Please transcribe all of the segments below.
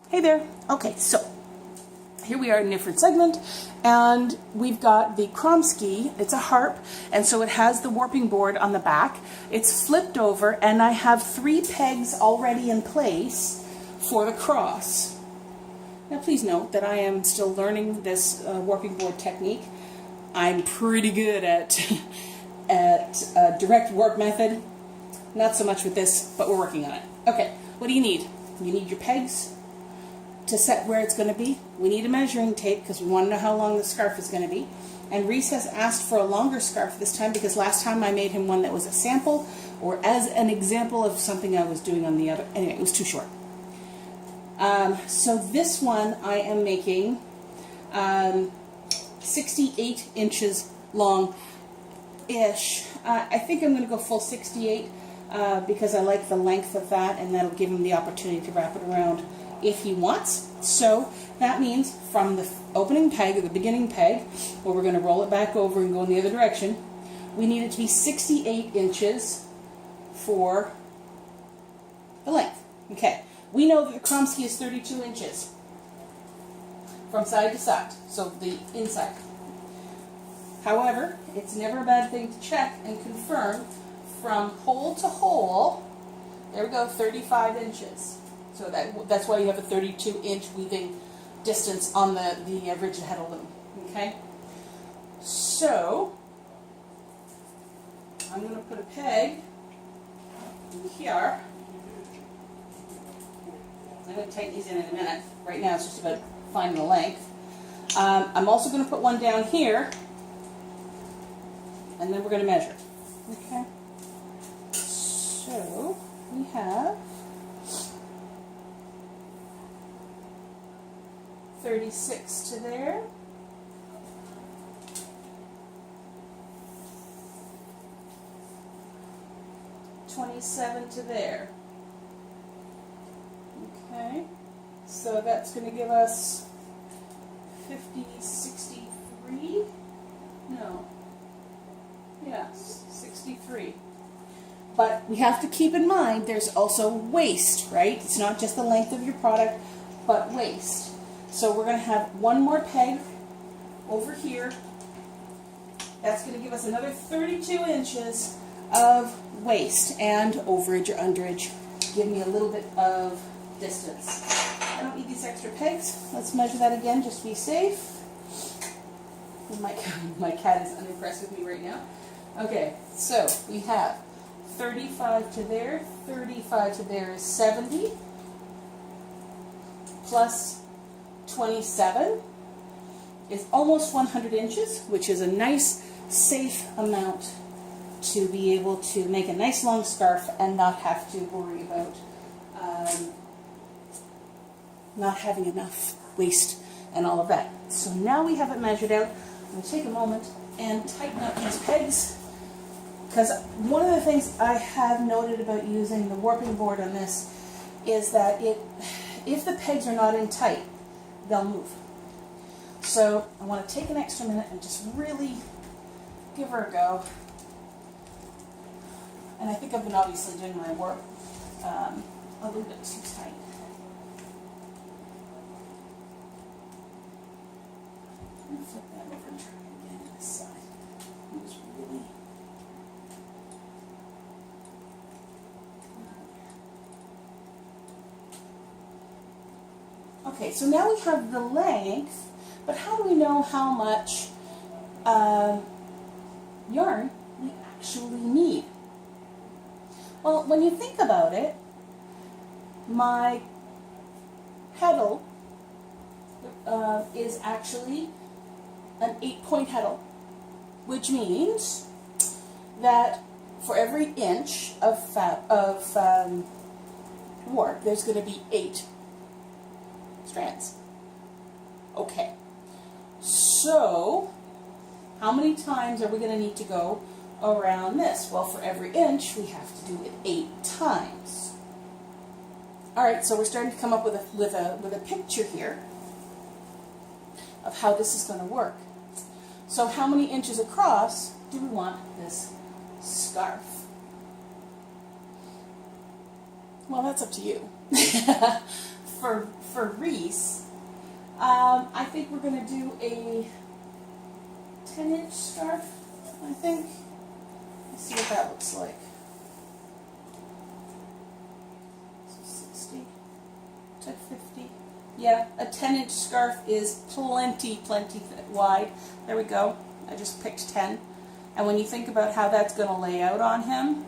Hey there. Okay, so here we are in a different segment, and we've got the Kromsky. It's a harp, and so it has the warping board on the back. It's flipped over, and I have 3 pegs already in place for the cross. Now please note that I am still learning this warping board technique. I'm pretty good at direct warp method. Not so much with this, but we're working on it. Okay, what do you need? You need your pegs to set where it's going to be. We need a measuring tape because we want to know how long the scarf is going to be. And Reese has asked for a longer scarf this time because last time I made him one that was a sample or as an example of something I was doing on the other. Anyway, it was too short. So this one I am making 68 inches long-ish. I think I'm going to go full 68 because I like the length of that, and that'll give him the opportunity to wrap it around if he wants. So that means from the opening peg, or the beginning peg, where we're going to roll it back over and go in the other direction, we need it to be 68 inches for the length. Okay, we know that the Kromsky is 32 inches from side to side, so the inside. However, it's never a bad thing to check and confirm from hole to hole. There we go, 35 inches. So that's why you have a 32-inch weaving distance on the rigid heddle loom. Okay? So, I'm going to put a peg in here. I'm going to tighten these in a minute. Right now it's just about finding the length. I'm also going to put one down here, and then we're going to measure. Okay? So, we have 36 to there. $27 to there. Okay, so that's going to give us 63. No. Yes, 63. But we have to keep in mind there's also waist, right? It's not just the length of your product, but waist. So we're going to have one more peg over here. That's going to give us another 32 inches of waist and overage or underage. Give me a little bit of distance. I don't need these extra pegs. Let's measure that again just to be safe. My cat is unimpressed with me right now. Okay, so we have 35 to there. 35 to there is 70 plus 27 is almost 100 inches, which is a nice, safe amount to be able to make a nice long scarf and not have to worry about not having enough waist and all of that. So now we have it measured out. I'm going to take a moment and tighten up these pegs, because one of the things I have noted about using the warping board on this is that if the pegs are not in tight, they'll move. So I want to take an extra minute and just really give her a go. And I think I've been obviously doing my warp a little bit too tight. I'm going to flip that over and try again to this side. Just really. Okay, so now we have the length, but how do we know how much yarn we actually need? Well, when you think about it, my heddle is actually an 8-point heddle, which means that for every inch of warp, there's going to be 8 strands. Okay, so how many times are we going to need to go around this? Well, for every inch, we have to do it 8 times. All right, so we're starting to come up with a picture here of how this is going to work. So how many inches across do we want this scarf? Well, that's up to you. for Reese, I think we're going to do a 10-inch scarf, I think. Let's see what that looks like. So 60 to 50. Yeah, a 10-inch scarf is plenty wide. There we go. I just picked 10. And when you think about how that's going to lay out on him,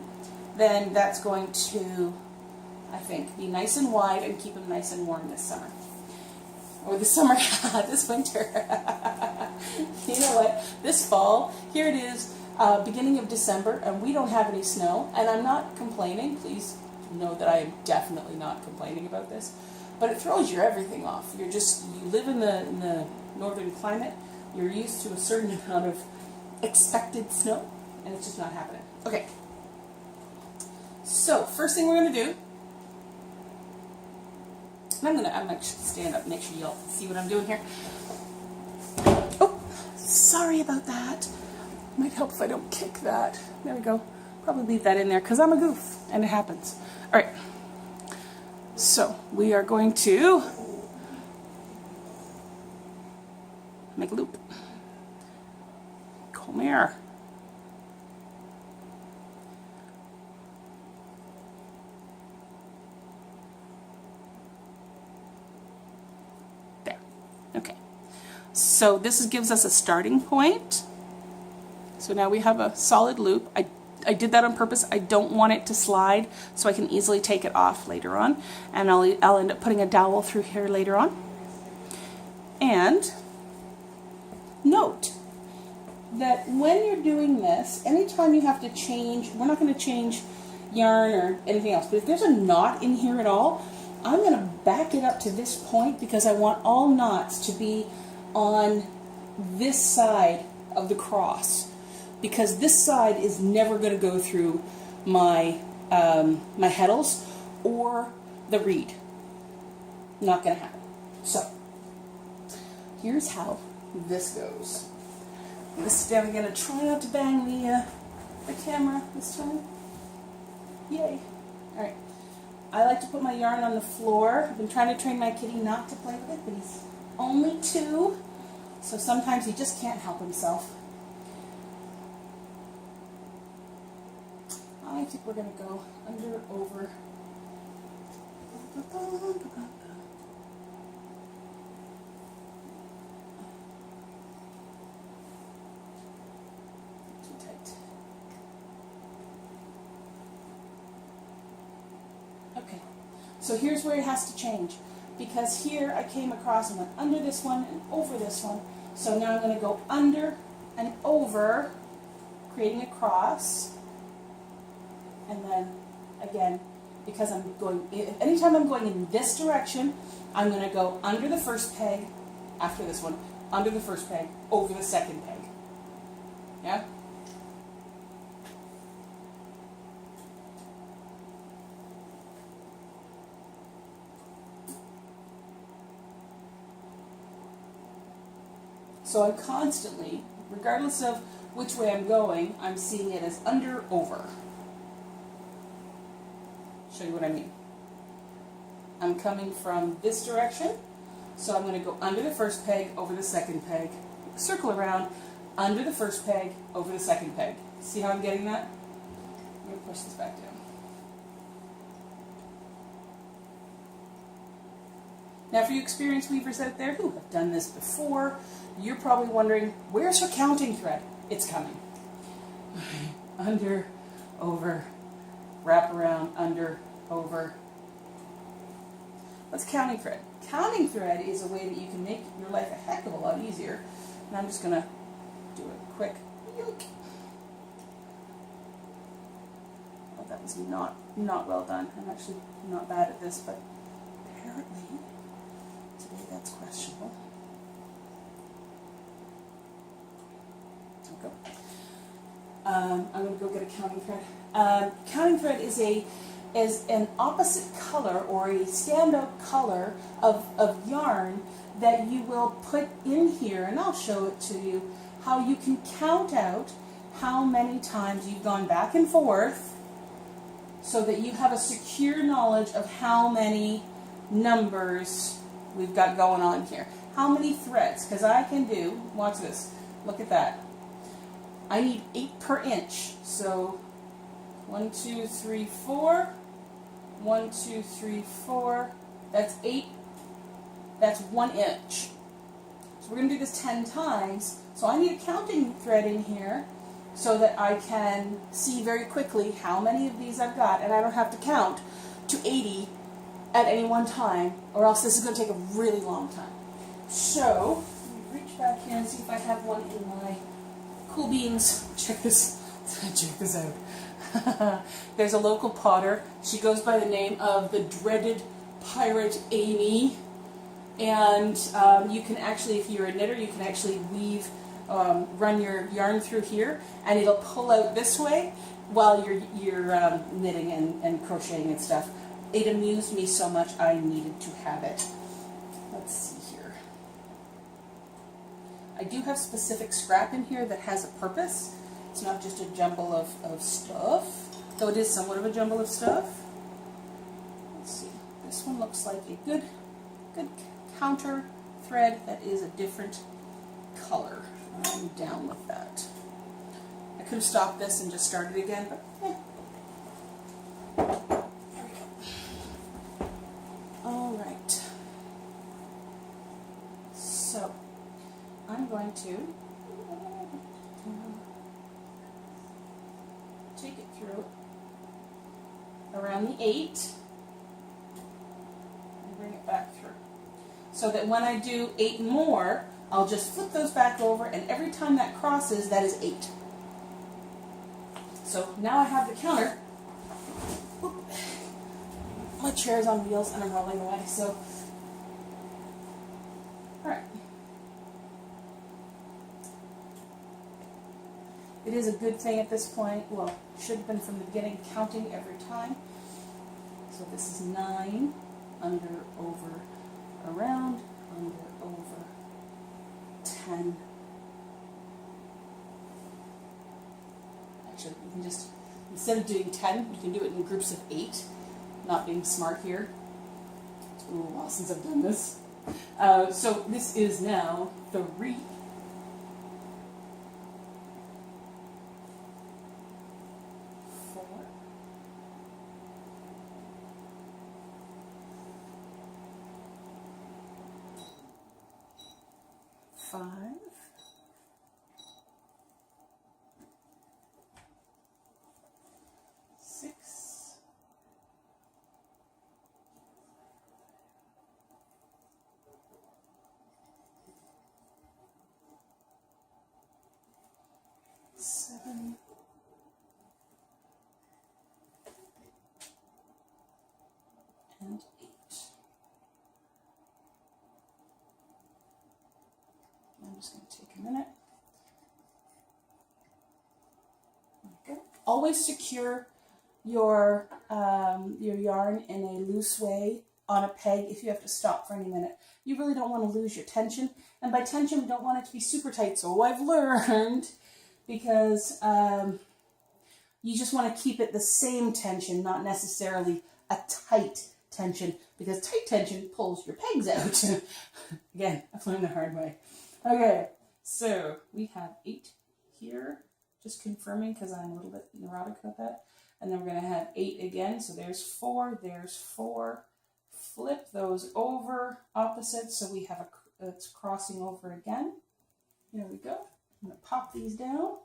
then that's going to, I think, be nice and wide and keep him nice and warm this summer. Or this summer, this winter. You know what? This fall, here it is, beginning of December, and we don't have any snow. And I'm not complaining. Please know that I am definitely not complaining about this. But it throws your everything off. You live in the northern climate. You're used to a certain amount of expected snow, and it's just not happening. Okay. So first thing we're going to do, and I'm going to stand up, make sure you all see what I'm doing here. Oh, sorry about that. Might help if I don't kick that. There we go. Probably leave that in there because I'm a goof, and it happens. All right. So we are going to make a loop. Come here. There. Okay. So this gives us a starting point. So now we have a solid loop. I did that on purpose. I don't want it to slide, so I can easily take it off later on. And I'll end up putting a dowel through here later on. And note that when you're doing this, anytime you have to change, we're not going to change yarn or anything else, but if there's a knot in here at all, I'm going to back it up to this point because I want all knots to be on this side of the cross, because this side is never going to go through my my heddles or the reed. Not going to happen. So here's how this goes. This time I'm going to try not to bang the camera this time. Yay. All right. I like to put my yarn on the floor. I've been trying to train my kitty not to play with it, but he's only 2, so sometimes he just can't help himself. I think we're going to go under, over. Too tight. Okay, so here's where it has to change, because here I came across and went under this one and over this one. So now I'm going to go under and over, creating a cross. And then, again, because I'm going, anytime I'm going in this direction, I'm going to go under the first peg, after this one, under the first peg, over the second peg. Yeah? So I'm constantly, regardless of which way I'm going, I'm seeing it as under, over. Show you what I mean. I'm coming from this direction, so I'm going to go under the first peg, over the second peg, circle around, under the first peg, over the second peg. See how I'm getting that? I'm going to push this back down. Now, for you experienced weavers out there who have done this before, you're probably wondering, where's her counting thread? It's coming. Under, over, wrap around, under, over. What's counting thread? Counting thread is a way that you can make your life a heck of a lot easier. And I'm just going to do a quick yoke. Oh, that was not well done. I'm actually not bad at this, but apparently today that's questionable. Okay. I'm going to go get a counting thread. Counting thread is an opposite color or a standout color of yarn that you will put in here, and I'll show it to you, how you can count out how many times you've gone back and forth so that you have a secure knowledge of how many numbers we've got going on here. How many threads? Because I can do, watch this, look at that. I need 8 per inch. So 1, 2, 3, 4. 1, 2, 3, 4. That's 8. That's 1 inch. So we're going to do this 10 times. So I need a counting thread in here so that I can see very quickly how many of these I've got, and I don't have to count to 80 at any one time, or else this is going to take a really long time. So, let me reach back here and see if I have one in my cool beans. Check this out. There's a local potter. She goes by the name of the dreaded pirate Amy. And you can actually, if you're a knitter, you can actually weave, run your yarn through here, and it'll pull out this way while you're knitting and crocheting and stuff. It amused me so much I needed to have it. Let's see here. I do have specific scrap in here that has a purpose. It's not just a jumble of stuff, though it is somewhat of a jumble of stuff. Let's see. This one looks like a good counter thread that is a different color. I'm down with that. I could have stopped this and just started again, but yeah. There we go. All right. So I'm going to take it through around the 8 and bring it back through. So that when I do 8 more, I'll just flip those back over, and every time that crosses, that is 8. So now I have the counter. Oop. My chair is on wheels and I'm rolling away, so. Alright. It is a good thing at this point, well, should have been from the beginning, counting every time. So this is 9, under, over, around, under, over, 10. Actually, you can just, instead of doing 10, you can do it in groups of 8. Not being smart here. It's been a little while since I've done this. So this is now 3. 4. 5. 6. 7. And 8. I'm just going to take a minute. Okay. Always secure your yarn in a loose way on a peg if you have to stop for any minute. You really don't want to lose your tension, and by tension we don't want it to be super tight. So I've learned, because you just want to keep it the same tension, not necessarily a tight tension, because tight tension pulls your pegs out. Again, I've learned the hard way. Okay, so we have 8 here, just confirming because I'm a little bit neurotic about that. And then we're going to have 8 again, so there's 4, there's 4. Flip those over opposite, so we have it's crossing over again. There we go. I'm going to pop these down.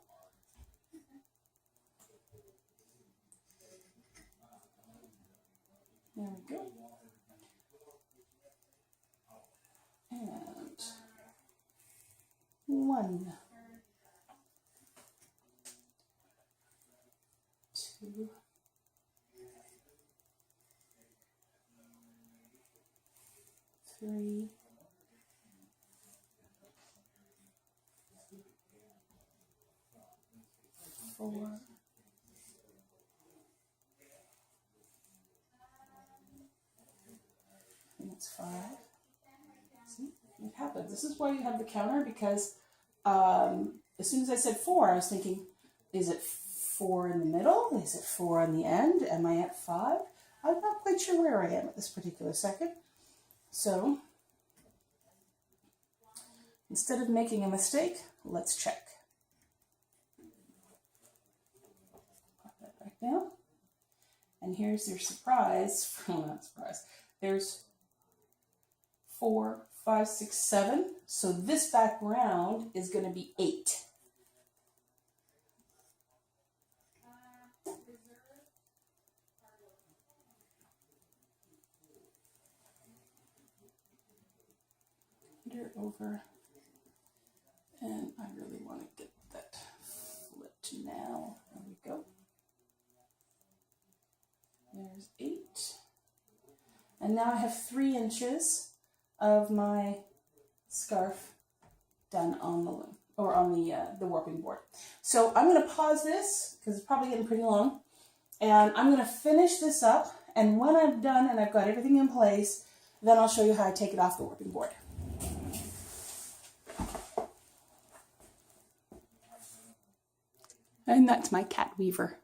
There we go. And 1, 2, 3, 4, 5. See, it happens. This is why you have the counter, because as soon as I said 4, I was thinking, is it 4 in the middle? Is it 4 on the end? Am I at 5? I'm not quite sure where I am at this particular second. So instead of making a mistake, let's check. Pop that back down. And here's your surprise. Not surprise. There's 4, 5, 6, 7. So this back round is going to be 8. Over, and I really want to get that flipped now. There we go. There's 8, and now I have 3 inches of my scarf done on the loom, or on the warping board. So I'm going to pause this because it's probably getting pretty long, and I'm going to finish this up. And when I'm done and I've got everything in place, then I'll show you how I take it off the warping board. And that's my cat weaver.